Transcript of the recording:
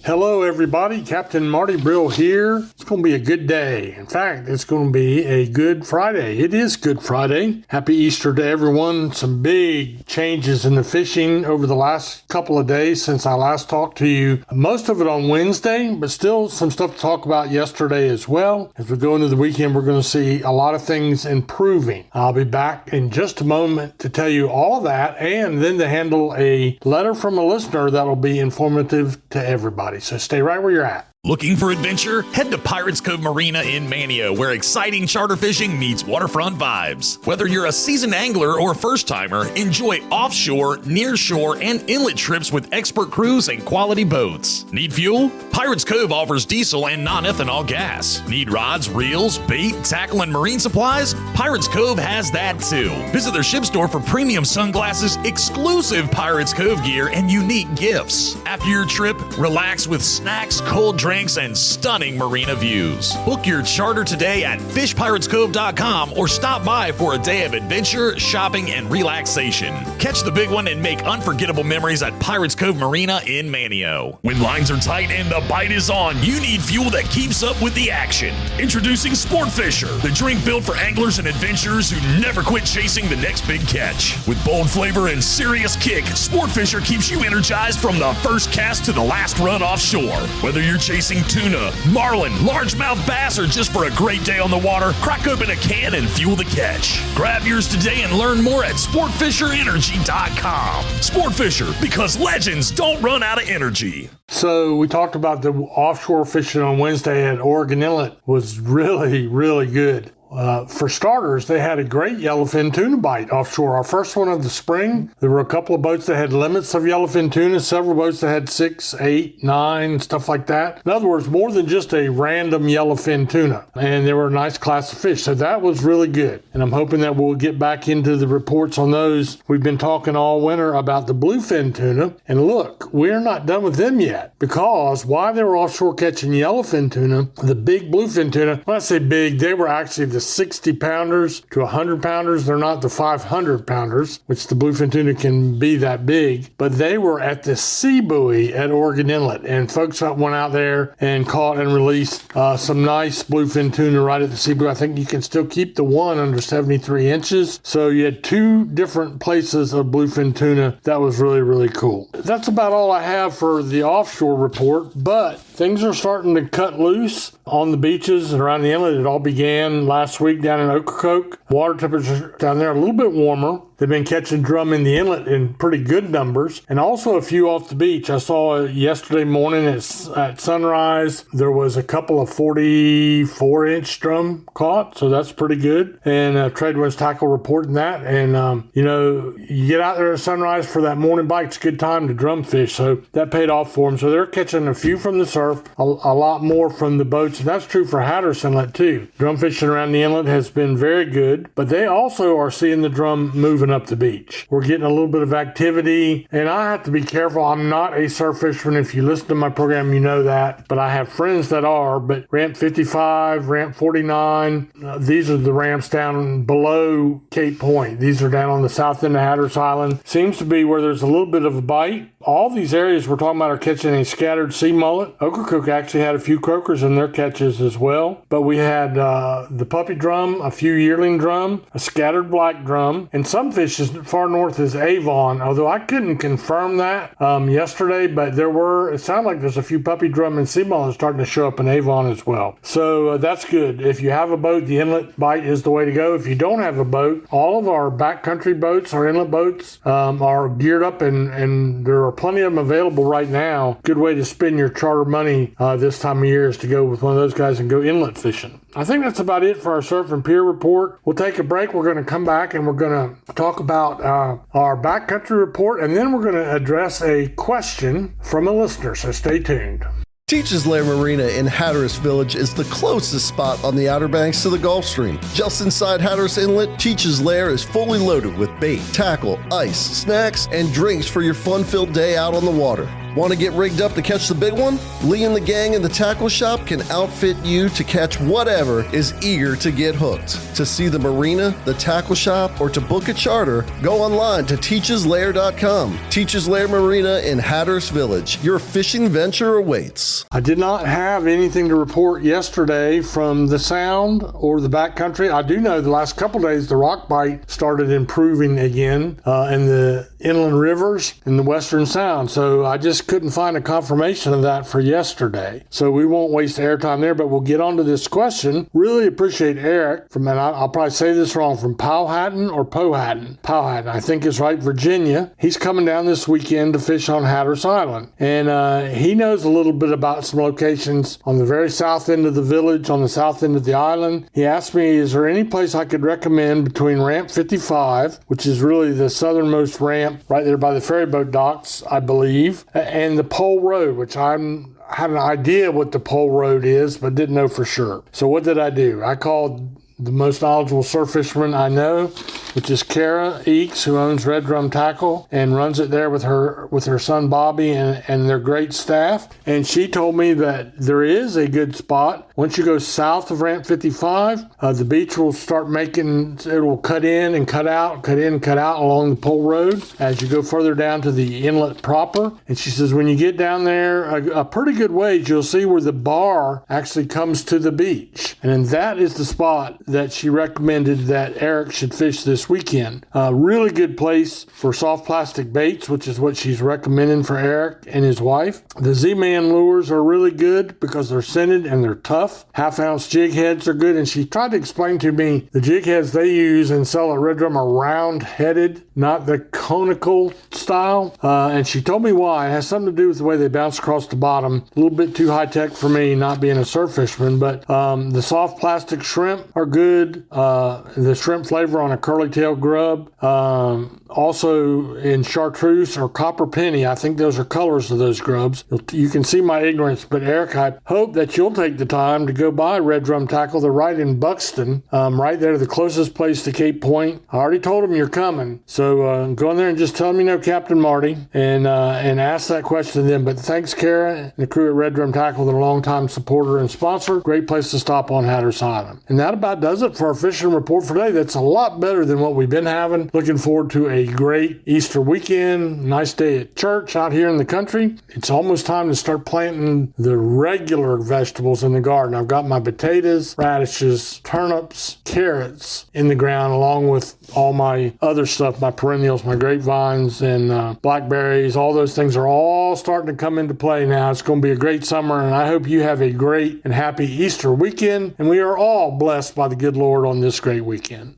Hello everybody, Captain Marty Brill here. It's going to be a good day. In fact, it's going to be a good Friday. It is Good Friday. Happy Easter to everyone. Some big changes in the fishing over the last couple of days since I last talked to you. Most of it on Wednesday, but still some stuff to talk about yesterday as well. As we go into the weekend, we're going to see a lot of things improving. I'll be back in just a moment to tell you all of that and then to handle a letter from a listener that will be informative to everybody. So stay right where you're at. Looking for adventure? Head to Pirates Cove Marina in Mania, where exciting charter fishing meets waterfront vibes. Whether you're a seasoned angler or a first-timer, enjoy offshore, nearshore, and inlet trips with expert crews and quality boats. Need fuel? Pirates Cove offers diesel and non-ethanol gas. Need rods, reels, bait, tackle, and marine supplies? Pirates Cove has that too. Visit their ship store for premium sunglasses, exclusive Pirates Cove gear, and unique gifts. After your trip, relax with snacks, cold drinks, and stunning marina views. Book your charter today at fishpiratescove.com or stop by for a day of adventure, shopping, and relaxation. Catch the big one and make unforgettable memories at Pirates Cove Marina in Manio. When lines are tight and the bite is on, you need fuel that keeps up with the action. Introducing Sport Fisher, the drink built for anglers and adventurers who never quit chasing the next big catch. With bold flavor and serious kick, Sport Fisher keeps you energized from the first cast to the last run offshore. Whether you're chasing tuna, marlin, largemouth bass, or just for a great day on the water, crack open a can and fuel the catch. Grab yours today and learn more at sportfisherenergy.com. Sport Fisher, because legends don't run out of energy. So we talked about the offshore fishing on Wednesday at Oregon Inlet was really, really good. For starters, they had a great yellowfin tuna bite offshore. Our first one of the spring, there were a couple of boats that had limits of yellowfin tuna, several boats that had 6, 8, 9, stuff like that. In other words, more than just a random yellowfin tuna. And they were a nice class of fish. So that was really good. And I'm hoping that we'll get back into the reports on those. We've been talking all winter about the bluefin tuna. And look, we're not done with them yet. Because while they were offshore catching yellowfin tuna, the big bluefin tuna, when I say big, they were actually the 60 pounders to 100 pounders. They're not the 500 pounders, which the bluefin tuna can be that big, but they were at the sea buoy at Oregon Inlet, and folks went out there and caught and released some nice bluefin tuna right at the sea buoy. I think you can still keep the one under 73 inches. So you had two different places of bluefin tuna. That was really, really cool. That's about all I have for the offshore report, but things are starting to cut loose on the beaches and around the inlet. It all began last week down in Ocracoke. Water temperatures down there a little bit warmer. They've been catching drum in the inlet in pretty good numbers, and also a few off the beach. I saw yesterday morning at sunrise, there was a couple of 44-inch drum caught, so that's pretty good. And Tradewinds Tackle reporting that. And, you get out there at sunrise for that morning bite, it's a good time to drum fish, so that paid off for them. So they're catching a few from the surf, a lot more from the boats, and that's true for Hatteras Inlet too. Drum fishing around the inlet has been very good, but they also are seeing the drum moving up the beach. We're getting a little bit of activity, and I have to be careful. I'm not a surf fisherman. If you listen to my program, you know that, but I have friends that are. But ramp 55, ramp 49, these are the ramps down below Cape Point. These are down on the south end of Hatteras Island. Seems to be where there's a little bit of a bite. All these areas we're talking about are catching a scattered sea mullet. Ocracoke actually had a few croakers in their catches as well, but we had the puppy drum, a few yearling drum, a scattered black drum, and some fish as far north as Avon, although I couldn't confirm that yesterday, but it sounded like there's a few puppy drum and sea mullet starting to show up in Avon as well. So that's good. If you have a boat, the inlet bite is the way to go. If you don't have a boat, all of our backcountry boats, our inlet boats, are geared up, and there are plenty of them available right now. Good way to spend your charter money this time of year is to go with one of those guys and go inlet fishing. I think that's about it for our Surf and Pier report. We'll take a break. We're going to come back and we're going to talk about our backcountry report, and then we're going to address a question from a listener, so stay tuned. Teachers Lair Marina in Hatteras Village is the closest spot on the Outer Banks to the Gulf Stream. Just inside Hatteras Inlet, Teachers Lair is fully loaded with bait, tackle, ice, snacks, and drinks for your fun-filled day out on the water. Want to get rigged up to catch the big one? Lee and the gang in the tackle shop can outfit you to catch whatever is eager to get hooked. To see the marina, the tackle shop, or to book a charter, go online to teacheslair.com. Teaches Lair Marina in Hatteras Village. Your fishing venture awaits. I did not have anything to report yesterday from the Sound or the backcountry. I do know the last couple days the rock bite started improving again in the inland rivers in the Western Sound. So I just couldn't find a confirmation of that for yesterday. So we won't waste airtime there, but we'll get on to this question. Really appreciate Eric from, and I'll probably say this wrong, from Powhatan or Powhatan? Powhatan, I think is right, Virginia. He's coming down this weekend to fish on Hatteras Island. And he knows a little bit about some locations on the very south end of the village, on the south end of the island. He asked me, is there any place I could recommend between Ramp 55, which is really the southernmost ramp right there by the ferry boat docks, I believe, and the Pole Road, which I had an idea what the Pole Road is, but didn't know for sure. So what did I do? I called the most knowledgeable surf fisherman I know, which is Kara Eakes, who owns Red Drum Tackle and runs it there with her son Bobby and their great staff. And she told me that there is a good spot. Once you go south of Ramp 55, the beach will start it will cut in and cut out along the Pole Road as you go further down to the inlet proper. And she says when you get down there a pretty good ways, you'll see where the bar actually comes to the beach. And that is the spot that she recommended that Eric should fish this weekend. Really good place for soft plastic baits, which is what she's recommending for Eric and his wife. The Z-Man lures are really good because they're scented and they're tough. Half-ounce jig heads are good, and she tried to explain to me the jig heads they use and sell at Red Drum are round-headed, not the conical style. And she told me why. It has something to do with the way they bounce across the bottom. A little bit too high-tech for me, not being a surf fisherman, but the soft plastic shrimp are good. The shrimp flavor on a curly tail grub. Also in chartreuse or copper penny. I think those are colors of those grubs. You can see my ignorance, but Eric, I hope that you'll take the time to go by Red Drum Tackle. They're right in Buxton, right there, the closest place to Cape Point. I already told them you're coming. So go in there and just tell them you know Captain Marty and ask that question to them. But thanks, Kara and the crew at Red Drum Tackle. They're a longtime supporter and sponsor. Great place to stop on Hatteras Island. And that about does it for our fishing report for today. That's a lot better than what we've been having. Looking forward to a great Easter weekend. Nice day at church out here in the country. It's almost time to start planting the regular vegetables in the garden. I've got my potatoes, radishes, turnips, carrots in the ground, along with all my other stuff, my perennials, my grapevines, and blackberries. All those things are all starting to come into play now. It's going to be a great summer, and I hope you have a great and happy Easter weekend, and we are all blessed by the good Lord on this great weekend.